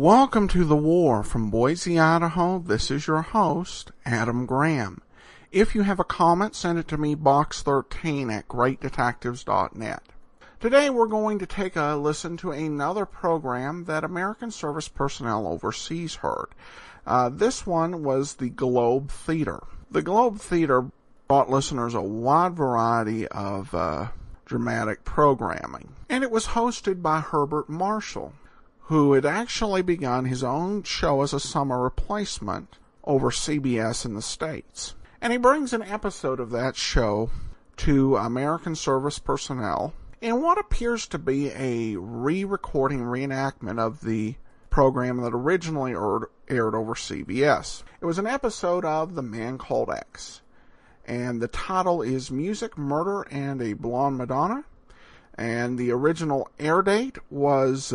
Welcome to The War from Boise, Idaho. This is your host, Adam Graham. If you have a comment, send it to me, box13@greatdetectives.net. Today we're going to take a listen to another program that American service personnel overseas heard. This one was the Globe Theater. The Globe Theater brought listeners a wide variety of dramatic programming, and it was hosted by Herbert Marshall, who had actually begun his own show as a summer replacement over CBS in the States. And he brings an episode of that show to American service personnel in what appears to be a re-recording reenactment of the program that originally aired over CBS. It was an episode of The Man Called X, and the title is Music, Murder, and a Blonde Madonna, and the original air date was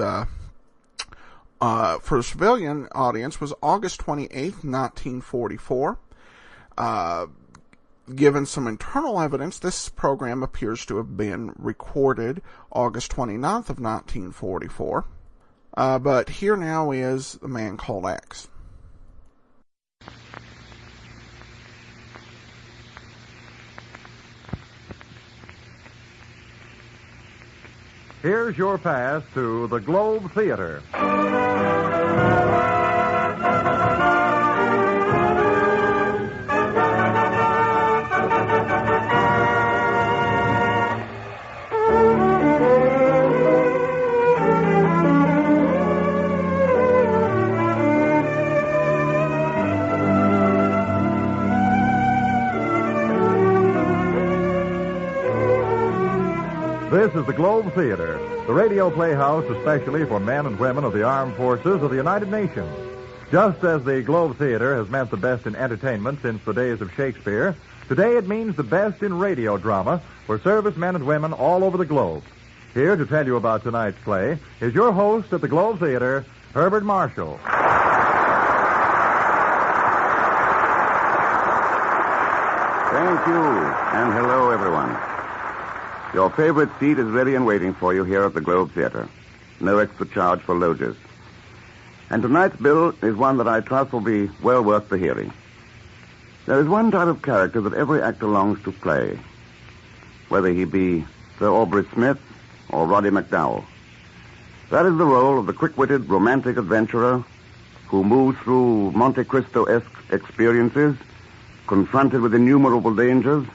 for a civilian audience was August 28th, 1944. Given some internal evidence, this program appears to have been recorded August 29th of 1944. But here now is The Man Called X. Here's your pass to the Globe Theater. This is the Globe Theater, the radio playhouse especially for men and women of the armed forces of the United Nations. Just as the Globe Theater has meant the best in entertainment since the days of Shakespeare, today it means the best in radio drama for servicemen and women all over the globe. Here to tell you about tonight's play is your host at the Globe Theater, Herbert Marshall. Thank you, and hello, everyone. Your favorite seat is ready and waiting for you here at the Globe Theater. No extra charge for loges. And tonight's bill is one that I trust will be well worth the hearing. There is one type of character that every actor longs to play, whether he be Sir Aubrey Smith or Roddy McDowell. That is the role of the quick-witted, romantic adventurer who moves through Monte Cristo-esque experiences, confronted with innumerable dangers,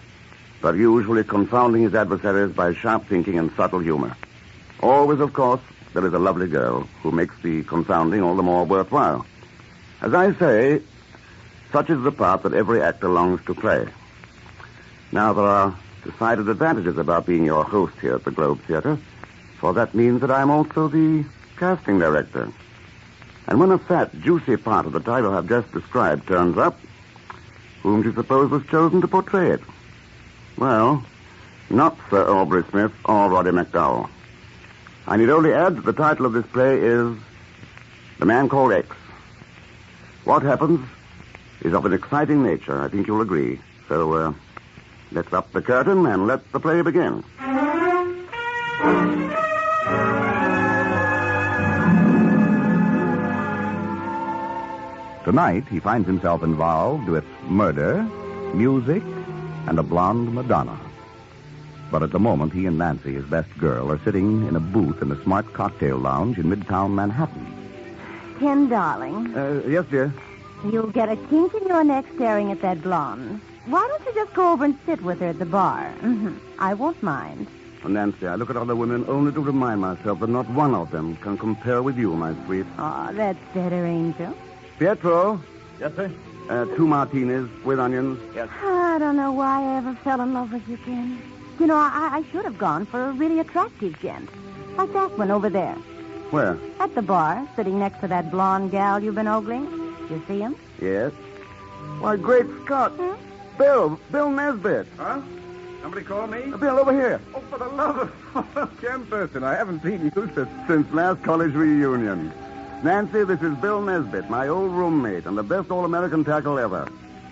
but usually confounding his adversaries by sharp thinking and subtle humor. Always, of course, there is a lovely girl who makes the confounding all the more worthwhile. As I say, such is the part that every actor longs to play. Now, there are decided advantages about being your host here at the Globe Theater, for that means that I'm also the casting director. And when a fat, juicy part of the title I've just described turns up, whom do you suppose was chosen to portray it? Well, not Sir Aubrey Smith or Roddy McDowell. I need only add that the title of this play is The Man Called X. What happens is of an exciting nature, I think you'll agree. So, let's up the curtain and let the play begin. Tonight, he finds himself involved with murder, music, and a blonde Madonna. But at the moment, he and Nancy, his best girl, are sitting in a booth in a smart cocktail lounge in Midtown Manhattan. Ken, darling, Yes, dear. you'll get a kink in your neck staring at that blonde. Why don't you just go over and sit with her at the bar? I won't mind. Nancy, I look at other women only to remind myself that not one of them can compare with you, my sweet. Oh, that's better, Angel. Pietro, Yes, sir? 2 martinis with onions. Yes. I don't know why I ever fell in love with you, Ken. You know, I should have gone for a really attractive gent. Like that one over there. Where? At the bar, sitting next to that blonde gal you've been ogling. You see him? Yes. Why, great Scott. Bill Nesbitt. Huh? Somebody call me? Bill, over here. Oh, for the love of Ken Thurston, I haven't seen you Since last college reunion. Nancy, this is Bill Nesbitt, my old roommate, and the best all-American tackle ever.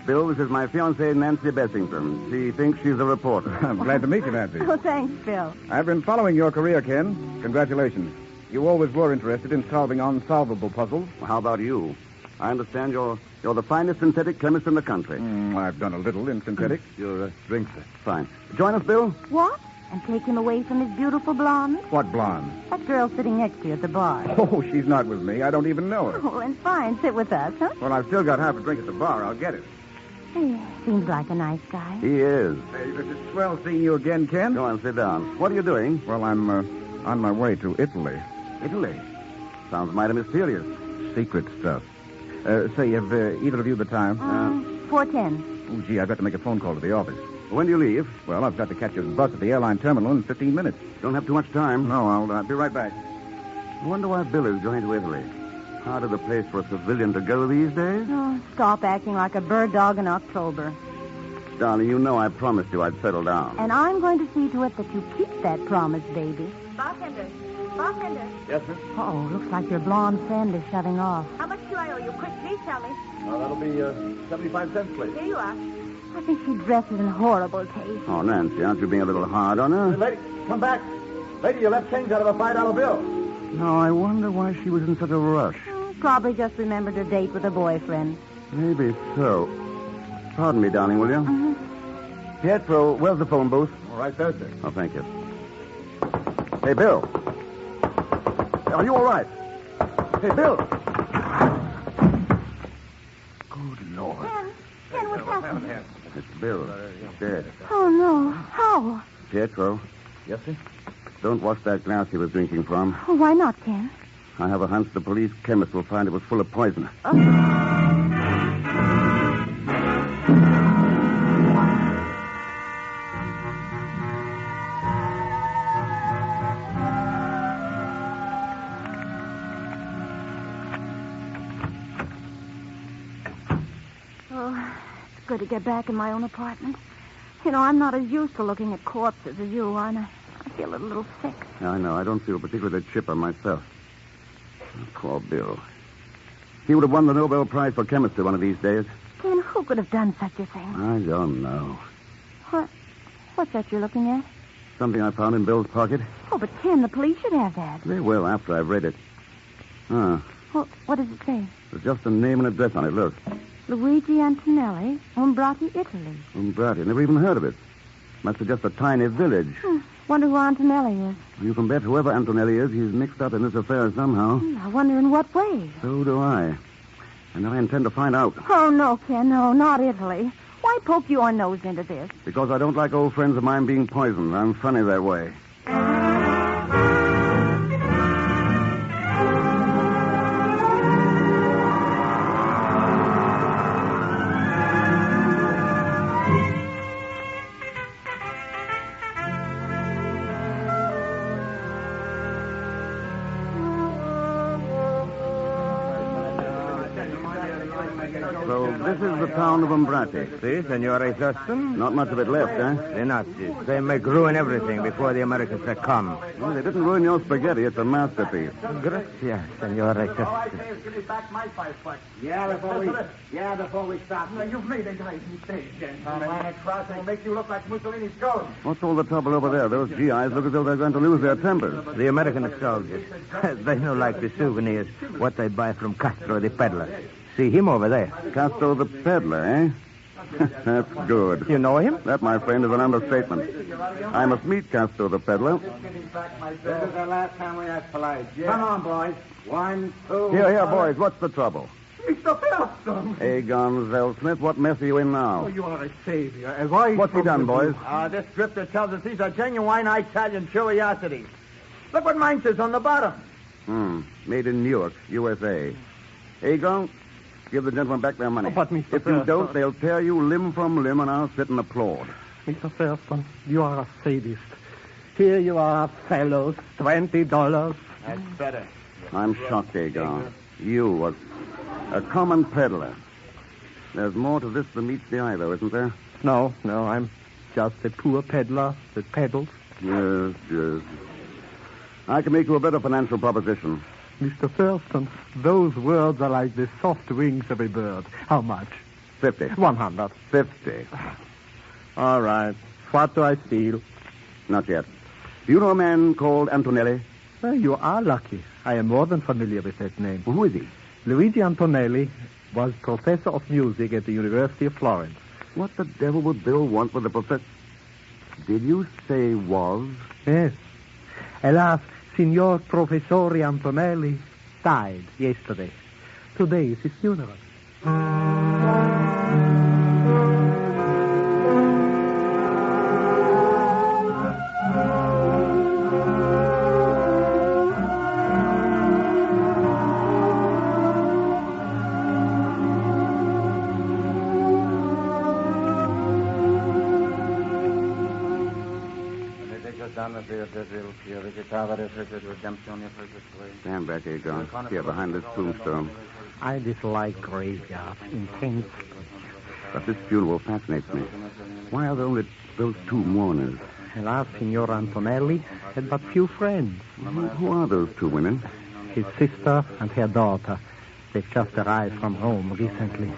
Bill, this is my fiancée, Nancy Bessington. She thinks she's a reporter. I'm glad to meet you, Nancy. Oh, thanks, Phil. I've been following your career, Ken. Congratulations. You always were interested in solving unsolvable puzzles. Well, how about you? I understand you're the finest synthetic chemist in the country. I've done a little in synthetics. Your drinks are fine. Join us, Bill? What? And take him away from his beautiful blonde? What blonde? That girl sitting next to you at the bar. Oh, she's not with me. I don't even know her. Oh, and fine. Sit with us, huh? Well, I've still got half a drink at the bar. I'll get it. He seems like a nice guy. He is. Hey, it's swell seeing you again, Ken. Go on, sit down. What are you doing? Well, I'm on my way to Italy. Italy. Sounds mighty mysterious. Secret stuff. Say, have either of you the time? 4:10. Oh, gee, I've got to make a phone call to the office. When do you leave? Well, I've got to catch a bus at the airline terminal in 15 minutes. Don't have too much time. No, I'll be right back. I wonder why Bill is going to Italy. Hard of the place for a civilian to go these days. Oh, stop acting like a bird dog in October. Darling, you know I promised you I'd settle down. And I'm going to see to it that you keep that promise, baby. Bartender. Bartender. Yes, sir? Uh-oh, looks like your blonde friend is shutting off. How much do I owe you? Quick, please tell me. That'll be 75 cents, please. Here you are. I think she dresses in horrible taste. Oh, Nancy, aren't you being a little hard on her? Lady, come back. Lady, you left change out of a $5 bill. No, I wonder why she was in such a rush. Probably just remembered her date with her boyfriend. Maybe so. Pardon me, darling, will you? Pietro, where's the phone booth? All right, Thurston. Oh, thank you. Hey, Bill. Are you all right? Hey, Bill. Good Lord. Ken, what's happening? It's Bill. He's dead. Oh, no. How? Pietro, Yes, sir? don't wash that glass he was drinking from. Oh, why not, Ken? I have a hunch the police chemist will find it was full of poison. Oh, it's good to get back in my own apartment. You know, I'm not as used to looking at corpses as you are, and I feel a little sick. I know. I don't feel particularly chipper myself. Poor Bill. He would have won the Nobel Prize for chemistry one of these days. Ken, who could have done such a thing? I don't know. What's that you're looking at? Something I found in Bill's pocket. Oh, but Ken, the police should have that. They will after I've read it. Huh. Well, what does it say? There's just a name and address on it. Look. Luigi Antonelli, Umbrati, Italy. Umbrati. Never even heard of it. Must be just a tiny village. Wonder who Antonelli is. You can bet whoever Antonelli is, he's mixed up in this affair somehow. I wonder in what way. So do I. And I intend to find out. Oh, no, Ken, no, not Italy. Why poke your nose into this? Because I don't like old friends of mine being poisoned. I'm funny that way. So this is the town of Umbrati. Si, Senore Thurston. Not much of it left, eh? The Nazis. They make ruin everything before the Americans come. Well, they didn't ruin your spaghetti. It's a masterpiece. Gracias, Senore Thurston. Give me back my $5. Yeah, before we stop. No, you've made a great mistake, Jen. Line across will make you look like Mussolini's ghost. What's all the trouble over there? Those GIs look as though they're going to lose their tempers. The American soldiers. They know like the souvenirs, what they buy from Castro the peddler. See him over there. Castro the peddler, eh? That's good. You know him? That, my friend, is an understatement. I must meet Castro the peddler. This is the last time we ask polite. Come on, boys. 1, 2... Here, boys. What's the trouble? Mr. Thurston. Egon Zellsmith, what mess are you in now? Oh, you are a savior. As I What's he done, boys? This drifter tells us these are genuine Italian curiosities. Look what mine says on the bottom. Made in Newark, USA. Egon, give the gentlemen back their money. Oh, but, Mr. If you Thurston... don't, they'll tear you limb from limb, and I'll sit and applaud. Mr. Thurston, you are a sadist. Here you are, fellows, $20. That's better. I'm shocked, Egon. You, a common peddler. There's more to this than meets the eye, though, isn't there? No, I'm just a poor peddler that peddles. Yes. I can make you a better financial proposition. Mr. Thurston, those words are like the soft wings of a bird. How much? 50. 100. 50. All right. What do I steal? Not yet. Do you know a man called Antonelli? Well, you are lucky. I am more than familiar with that name. Well, who is he? Luigi Antonelli was professor of music at the University of Florence. What the devil would Bill want with the professor? Did you say was? Yes. Alas, Signor Professore Antonelli died yesterday. Today is his funeral. Stand back, Agar. Here, behind this tombstone. I dislike graveyards intensely. But this funeral fascinates me. Why are there only those two mourners? Alas, Signor Antonelli had but few friends. Who are those two women? His sister and her daughter. They've just arrived from Rome recently.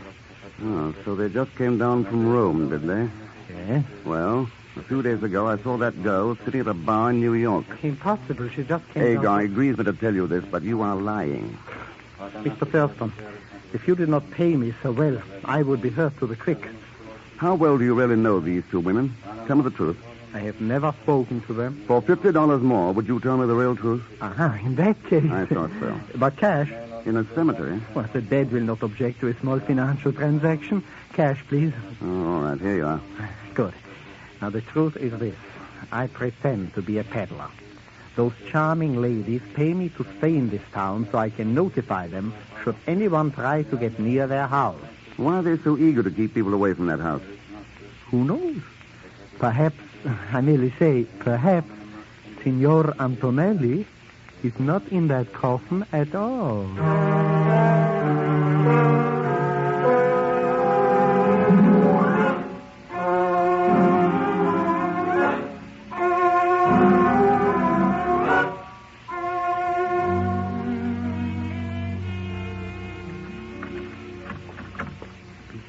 Oh, so they just came down from Rome, did they? Yes. Well, a few days ago, I saw that girl sitting at a bar in New York. Impossible. She just came Agar down. agrees me to tell you this, but you are lying. Mr. Thurston, if you did not pay me so well, I would be hurt to the quick. How well do you really know these two women? Tell me the truth. I have never spoken to them. For $50 more, would you tell me the real truth? Aha, in that case. I thought so. But cash? In a cemetery? Well, the dead will not object to a small financial transaction. Cash, please. Oh, all right, here you are. Good. Now, the truth is this. I pretend to be a peddler. Those charming ladies pay me to stay in this town so I can notify them should anyone try to get near their house. Why are they so eager to keep people away from that house? Who knows? Perhaps, I merely say, perhaps, Signor Antonelli is not in that coffin at all.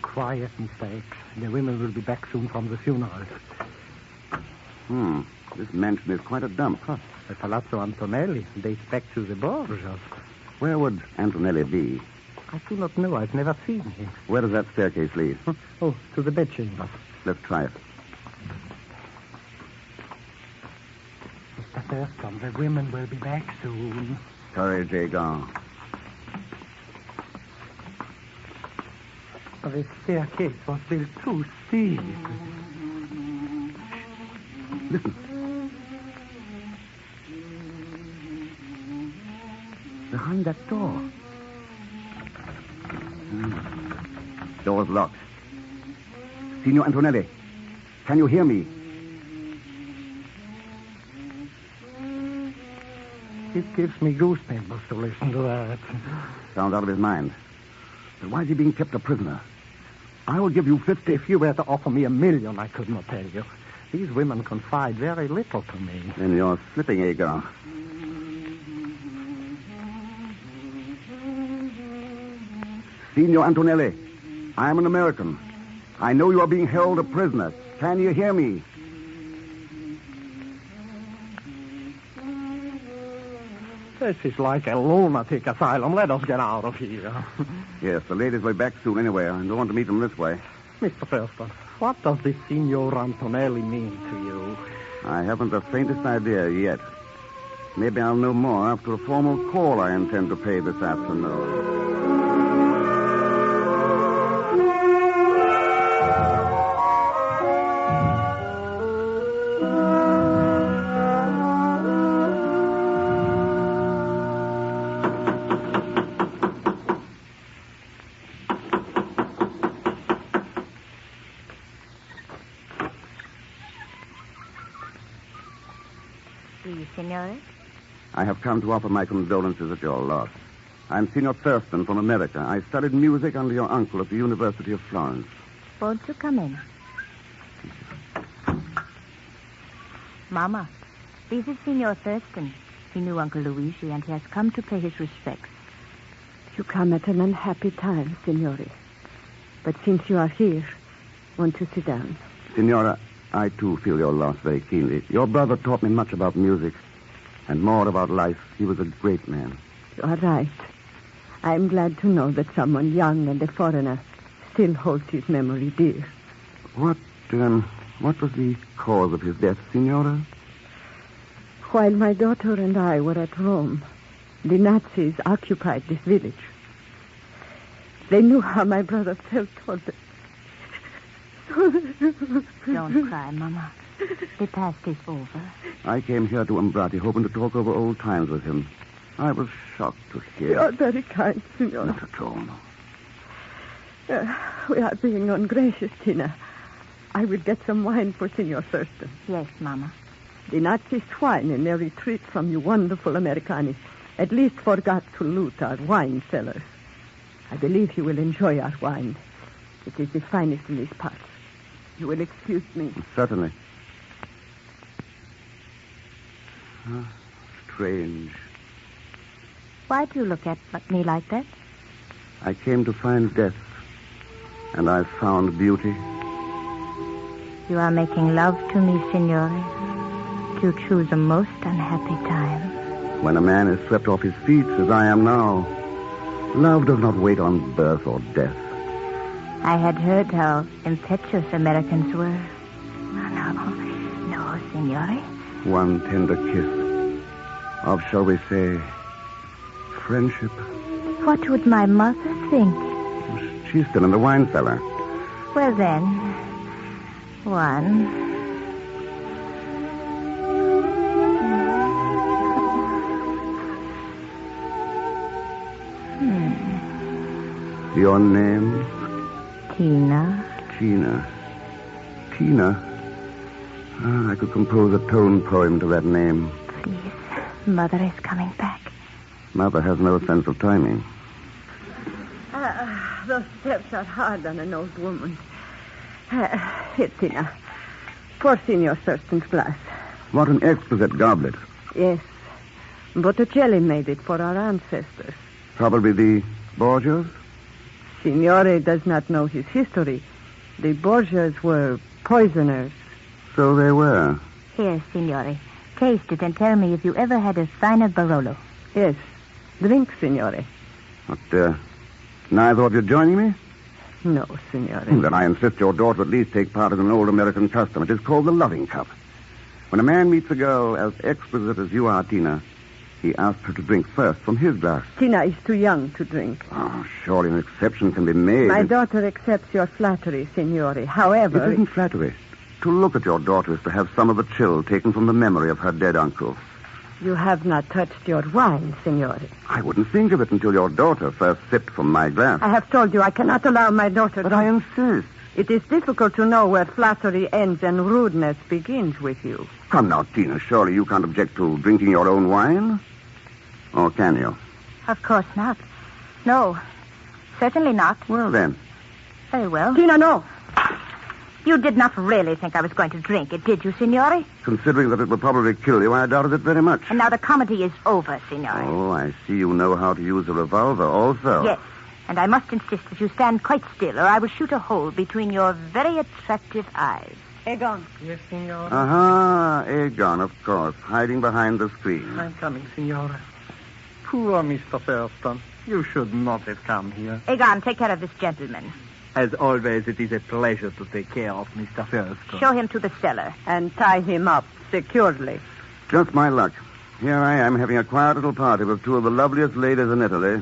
Quiet, Mr. X. The women will be back soon from the funeral. This mansion is quite a dump. Huh. The Palazzo Antonelli dates back to the Borgias. Where would Antonelli be? I do not know. I've never seen him. Where does that staircase lead? Oh, to the bedchamber. Let's try it. Mr. Thurston, the women will be back soon. Courage, Agar. The staircase was built too steep. Listen. Behind that door. Door's locked. Signor Antonelli, can you hear me? It gives me goosebumps to listen to that. Sounds out of his mind. But why is he being kept a prisoner? I will give you 50. If you were to offer me $1 million, I could not tell you. These women confide very little to me. Then you're slipping, Agar. Signor Antonelli, I am an American. I know you are being held a prisoner. Can you hear me? This is like a lunatic asylum. Let us get out of here. Yes, the ladies will be back soon anyway. I don't want to meet them this way. Mr. Thurston, what does this Signor Antonelli mean to you? I haven't the faintest idea yet. Maybe I'll know more after a formal call I intend to pay this afternoon. Senor? I have come to offer my condolences at your loss. I'm Signor Thurston from America. I studied music under your uncle at the University of Florence. Won't you come in? Mama, this is Signor Thurston. He knew Uncle Luigi, and he has come to pay his respects. You come at an unhappy time, Signore. But since you are here, won't you sit down? Signora, I too feel your loss very keenly. Your brother taught me much about music. And more about life. He was a great man. You are right. I'm glad to know that someone young and a foreigner still holds his memory dear. What was the cause of his death, Signora? While my daughter and I were at Rome, the Nazis occupied this village. They knew how my brother felt toward them. Don't cry, Mama. The past is over. I came here to Umbrati hoping to talk over old times with him. I was shocked to hear. You're very kind, Signor. Not at all. We are being ungracious, Tina. I will get some wine for Signor Thurston. Yes, Mama. The Nazi swine in their retreat from you wonderful Americani at least forgot to loot our wine cellars. I believe he will enjoy our wine. It is the finest in these parts. You will excuse me. Certainly. Strange. Why do you look at me like that? I came to find death, and I found beauty. You are making love to me, Signore. You choose a most unhappy time. When a man is swept off his feet, as I am now, love does not wait on birth or death. I had heard how impetuous Americans were. No, Signore. One tender kiss of, shall we say, friendship. What would my mother think? She's still in the wine cellar. Well, then, one. Your name? Tina. Tina? I could compose a tone poem to that name. Please, Mother is coming back. Mother has no sense of timing. Those steps are hard on an old woman. Here, Tina. Pour Signor Thurston's glass. What an exquisite goblet. Yes. Botticelli made it for our ancestors. Probably the Borgias? Signore does not know his history. The Borgias were poisoners. So they were. Here, Signore. Taste it and tell me if you ever had a finer Barolo. Yes. Drink, Signore. But, neither of you joining me? No, Signore. Then I insist your daughter at least take part in an old American custom. It is called the loving cup. When a man meets a girl as exquisite as you are, Tina, he asks her to drink first from his glass. Tina is too young to drink. Oh, surely an exception can be made. My daughter accepts your flattery, Signore. However... It isn't flattery. To look at your daughter is to have some of the chill taken from the memory of her dead uncle. You have not touched your wine, Signore. I wouldn't think of it until your daughter first sipped from my glass. I have told you I cannot allow my daughter But to... I insist. It is difficult to know where flattery ends and rudeness begins with you. Come now, Tina. Surely you can't object to drinking your own wine? Or can you? Of course not. No, certainly not. Well, then. Very well. Tina, no. You did not really think I was going to drink it, did you, Signore? Considering that it would probably kill you, I doubted it very much. And now the comedy is over, Signore. Oh, I see you know how to use a revolver also. Yes, and I must insist that you stand quite still, or I will shoot a hole between your very attractive eyes. Egon. Yes, Signore. Aha, Egon, of course, hiding behind the screen. I'm coming, Signore. Poor Mr. Thurston. You should not have come here. Egon, take care of this gentleman. As always, it is a pleasure to take care of Mr. Thurston. Show him to the cellar. And tie him up securely. Just my luck. Here I am having a quiet little party with two of the loveliest ladies in Italy,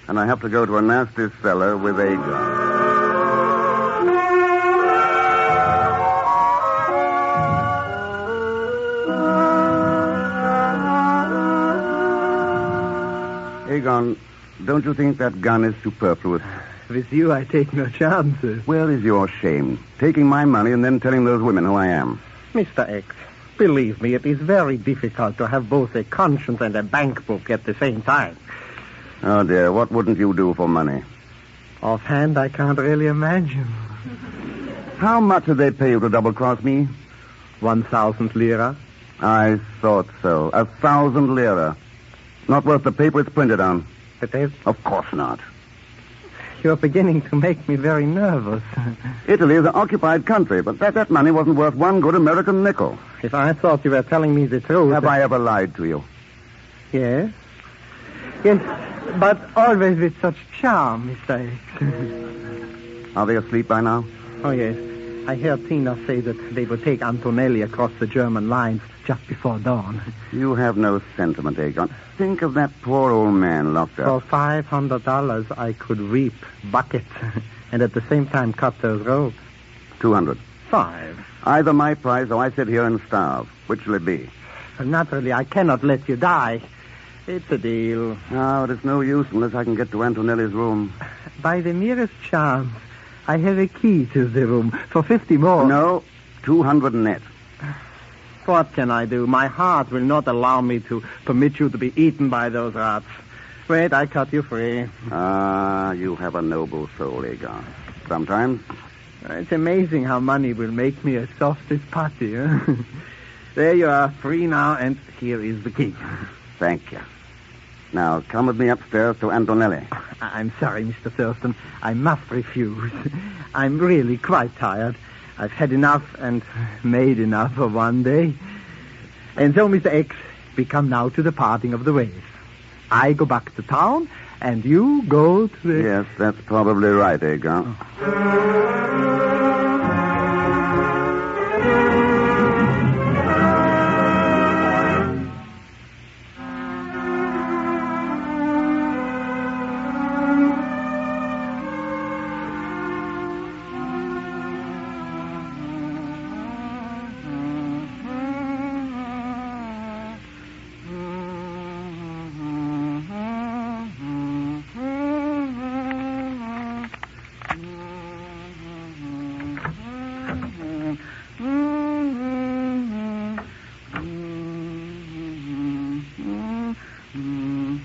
and I have to go to a nasty cellar with Egon. Egon, don't you think that gun is superfluous? With you, I take no chances. Where is your shame? Taking my money and then telling those women who I am. Mr. X, believe me, it is very difficult to have both a conscience and a bank book at the same time. Oh, dear, what wouldn't you do for money? Offhand, I can't really imagine. How much did they pay you to double-cross me? 1,000 lira. I thought so. 1,000 lira. Not worth the paper it's printed on. It is? Of course not. You're beginning to make me very nervous. Italy is an occupied country, but that money wasn't worth one good American nickel. If I thought you were telling me the truth... Have I ever lied to you? Yes. Yes, but always with such charm, Mr. X. Are they asleep by now? Oh, yes. I heard Tina say that they would take Antonelli across the German lines just before dawn. You have no sentiment, Egon. Think of that poor old man locked up. For $500, I could reap buckets and at the same time cut those ropes. 200. 5. Either my price or I sit here and starve. Which will it be? Well, naturally, I cannot let you die. It's a deal. No, it is no use unless I can get to Antonelli's room. By the merest chance, I have a key to the room for 50 more. No, 200 net. What can I do? My heart will not allow me to permit you to be eaten by those rats. Wait, I cut you free. Ah, you have a noble soul, Egon. Sometimes. It's amazing how money will make me as soft as putty. Huh? There you are, free now, and here is the key. Thank you. Now, come with me upstairs to Antonelli. I'm sorry, Mr. Thurston. I must refuse. I'm really quite tired. I've had enough and made enough for one day. And so, Mr. X, we come now to the parting of the ways. I go back to town, and you go to the... Yes, that's probably right, Egon.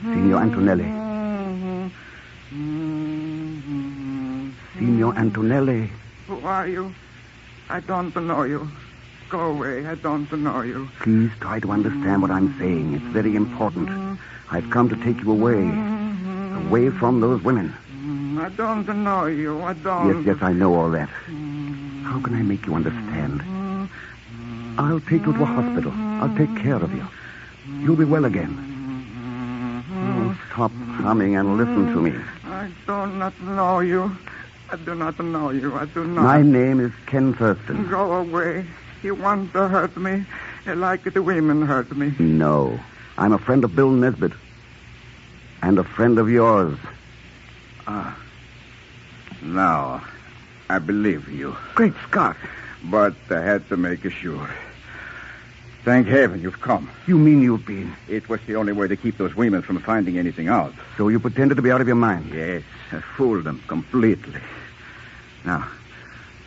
Signor Antonelli. Signor Antonelli. Who are you? I don't know you. Go away. I don't know you. Please try to understand what I'm saying. It's very important. I've come to take you away. Away from those women. I don't know you. I don't. Yes, I know all that. How can I make you understand? I'll take you to a hospital. I'll take care of you. You'll be well again. Oh, stop humming and listen to me. I do not know you. I do not know you. I do not. My name is Ken Thurston. Go away. You want to hurt me like the women hurt me. No. I'm a friend of Bill Nesbitt. And a friend of yours. Now, I believe you. Great Scott. But I had to make sure. Thank heaven you've come. You mean you've been? It was the only way to keep those women from finding anything out. So you pretended to be out of your mind? Yes, I fooled them completely. Now,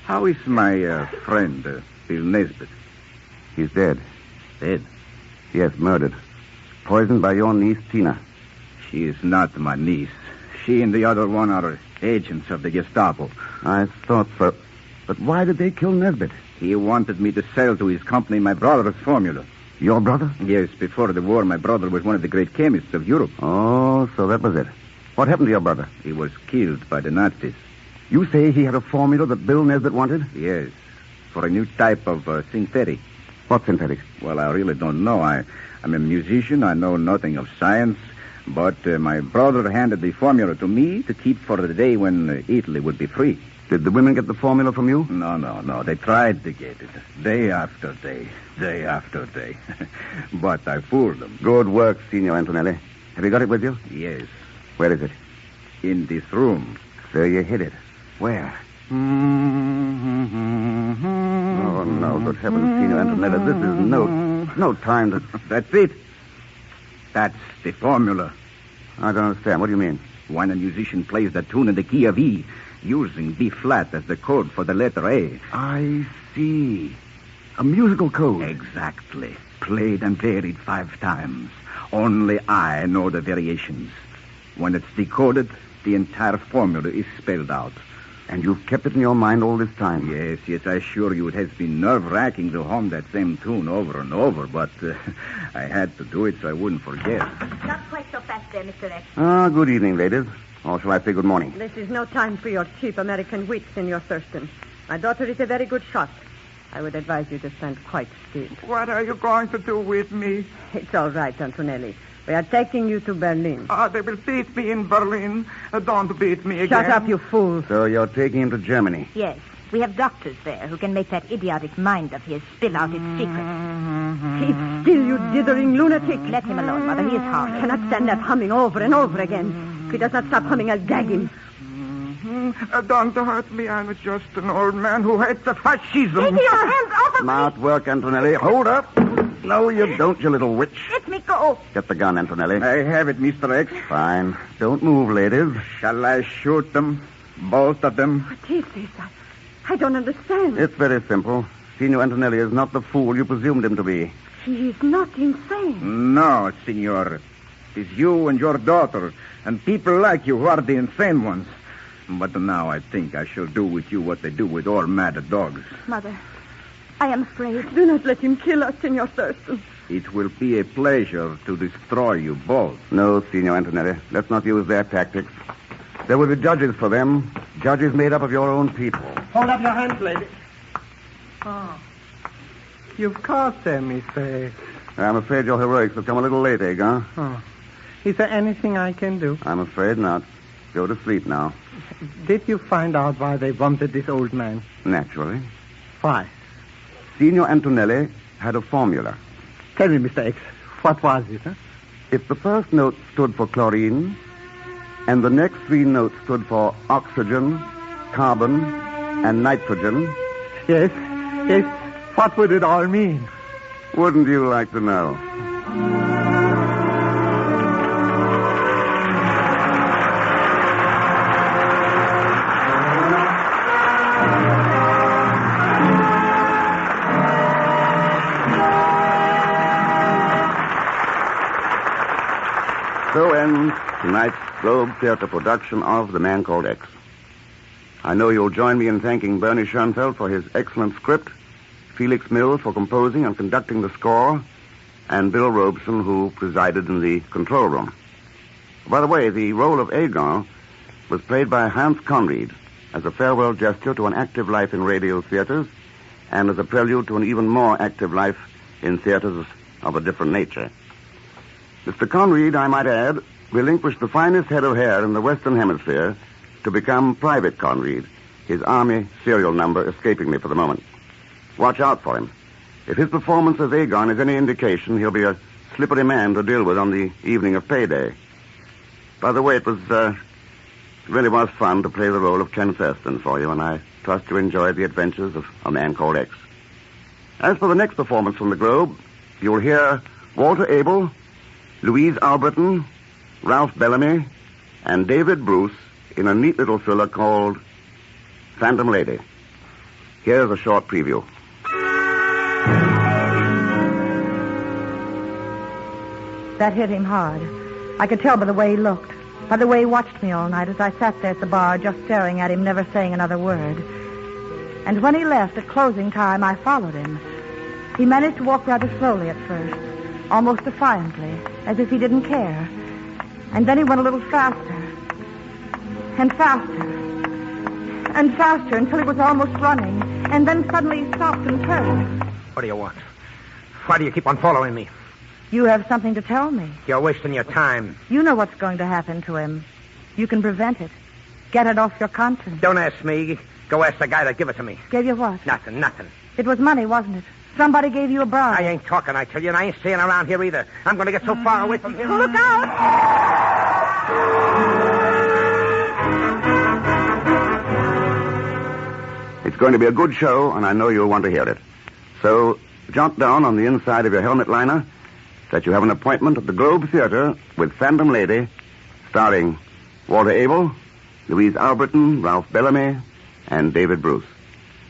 how is my friend, Bill Nesbitt? He's dead. Dead? Yes, murdered. Poisoned by your niece, Tina. She is not my niece. She and the other one are agents of the Gestapo. I thought so. But why did they kill Nesbitt? He wanted me to sell to his company my brother's formula. Your brother? Yes, before the war, my brother was one of the great chemists of Europe. Oh, so that was it. What happened to your brother? He was killed by the Nazis. You say he had a formula that Bill Nesbitt wanted? Yes, for a new type of synthetic. What synthetic? Well, I really don't know. I'm a musician. I know nothing of science. But my brother handed the formula to me to keep for the day when Italy would be free. Did the women get the formula from you? No. They tried to get it. Day after day. Day after day. But I fooled them. Good work, Signor Antonelli. Have you got it with you? Yes. Where is it? In this room. So you hid it. Where? Oh, no, good heavens, Signor Antonelli. This is no time to... That's it. That's the formula. I don't understand. What do you mean? When a musician plays the tune in the key of E, using B flat as the code for the letter A. I see. A musical code. Exactly. Played and varied 5 times. Only I know the variations. When it's decoded, the entire formula is spelled out. And you've kept it in your mind all this time? Yes, I assure you it has been nerve-wracking to hum that same tune over and over, but I had to do it so I wouldn't forget. Not quite so fast there, Mr. X. Good evening, ladies. Or shall I say good morning? This is no time for your cheap American wit, Senor Thurston. My daughter is a very good shot. I would advise you to stand quite still. What are you going to do with me? It's all right, Antonelli. We are taking you to Berlin. They will beat me in Berlin. Don't beat me again. Shut up, you fool. So you're taking him to Germany? Yes. We have doctors there who can make that idiotic mind of his spill out its secret. Keep still, you dithering lunatic. Let him alone, Mother. He is harmless. I cannot stand that humming over and over again. If he does not stop humming, I'll gag him. Don't hurt me. I'm just an old man who hates the fascism. Take your hands off of me. Smart work, Antonelli. Hold up. No, you don't, you little witch. Let me go. Get the gun, Antonelli. I have it, Mr. X. Fine. Don't move, ladies. Shall I shoot them? Both of them? What is this? I don't understand. It's very simple. Signor Antonelli is not the fool you presumed him to be. He is not insane. No, Signor. It is you and your daughter and people like you who are the insane ones. But now I think I shall do with you what they do with all mad dogs. Mother, I am afraid. Do not let him kill us, Senor Thurston. It will be a pleasure to destroy you both. No, Signor Antonelli. Let's not use their tactics. There will be judges for them. Judges made up of your own people. Hold up your hands, lady. Oh. You've caught them, Mr. X. I'm afraid your heroics have come a little late, Egon. Oh. Is there anything I can do? I'm afraid not. Go to sleep now. Did you find out why they wanted this old man? Naturally. Why? Signor Antonelli had a formula. Tell me, Mr. X, what was it, huh? If the first note stood for chlorine, and the next three notes stood for oxygen, carbon, and nitrogen... Yes. What would it all mean? Wouldn't you like to know? So ends tonight's Globe Theater production of The Man Called X. I know you'll join me in thanking Bernie Schoenfeld for his excellent script, Felix Mills for composing and conducting the score, and Bill Robeson, who presided in the control room. By the way, the role of Agon was played by Hans Conried as a farewell gesture to an active life in radio theaters and as a prelude to an even more active life in theaters of a different nature. Mr. Conried, I might add, relinquished the finest head of hair in the Western Hemisphere to become Private Conried, his Army serial number escaping me for the moment. Watch out for him. If his performance as Agon is any indication, he'll be a slippery man to deal with on the evening of payday. By the way, it really was fun to play the role of Ken Thurston for you, and I trust you enjoyed the adventures of A Man Called X. As for the next performance from the Globe, you'll hear Walter Abel, Louise Alberton, Ralph Bellamy, and David Bruce in a neat little thriller called Phantom Lady. Here's a short preview. That hit him hard. I could tell by the way he looked, by the way he watched me all night as I sat there at the bar just staring at him, never saying another word. And when he left at closing time, I followed him. He managed to walk rather slowly at first, almost defiantly, as if he didn't care. And then he went a little faster, and faster, and faster until he was almost running. And then suddenly he stopped and turned. What do you want? Why do you keep on following me? You have something to tell me. You're wasting your time. You know what's going to happen to him. You can prevent it. Get it off your conscience. Don't ask me. Go ask the guy that give it to me. Gave you what? Nothing. It was money, wasn't it? Somebody gave you a bribe. I ain't talking, I tell you, and I ain't staying around here either. I'm going to get so far away from here. Look out! It's going to be a good show, and I know you'll want to hear it. So, jot down on the inside of your helmet liner that you have an appointment at the Globe Theater with Phantom Lady, starring Walter Abel, Louise Alberton, Ralph Bellamy, and David Bruce.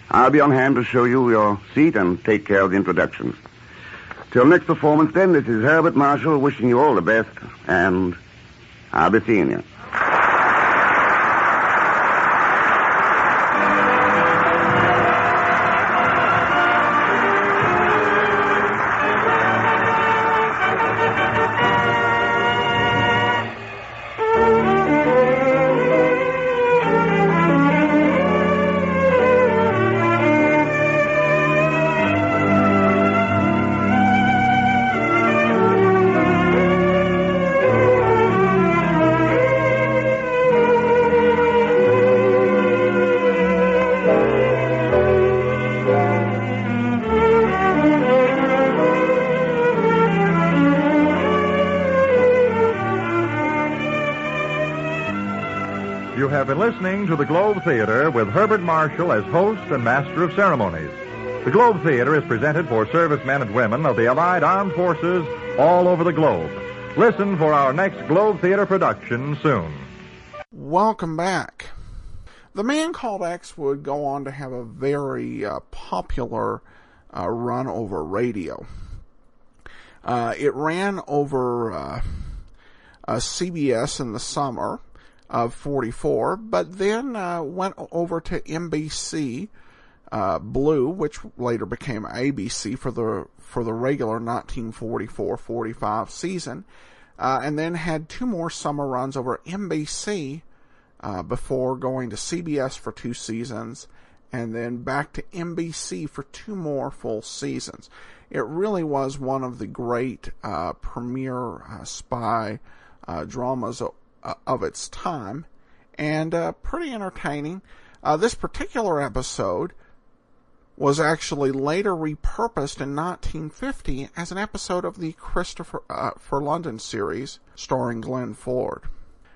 I'll be on hand to show you your seat and take care of the introductions. Till next performance, then, this is Herbert Marshall wishing you all the best, and I'll be seeing you. have been listening to the Globe Theater with Herbert Marshall as host and master of ceremonies. The Globe Theater is presented for servicemen and women of the Allied Armed Forces all over the globe. Listen for our next Globe Theater production soon. Welcome back. The Man Called X would go on to have a very popular run over radio. It ran over CBS in the summer of 44, but then went over to NBC Blue, which later became ABC for the regular 1944-45 season, and then had two more summer runs over NBC before going to CBS for 2 seasons, and then back to NBC for 2 more full seasons. It really was one of the great premier spy dramas of its time, and pretty entertaining. This particular episode was actually later repurposed in 1950 as an episode of the Christopher London series starring Glenn Ford.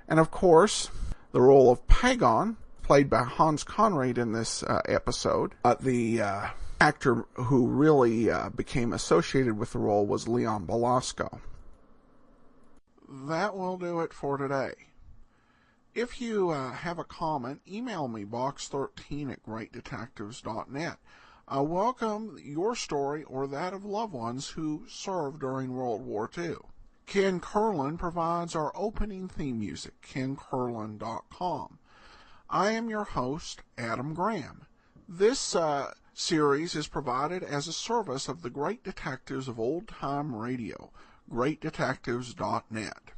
And of course, the role of Pagon, played by Hans Conried in this episode, the actor who really became associated with the role was Leon Belasco. That will do it for today. If you have a comment, email me, box13@greatdetectives.net. I welcome your story or that of loved ones who served during World War II. Ken Curlin provides our opening theme music, kencurlin.com. I am your host, Adam Graham. This series is provided as a service of the Great Detectives of Old Time Radio, greatdetectives.net.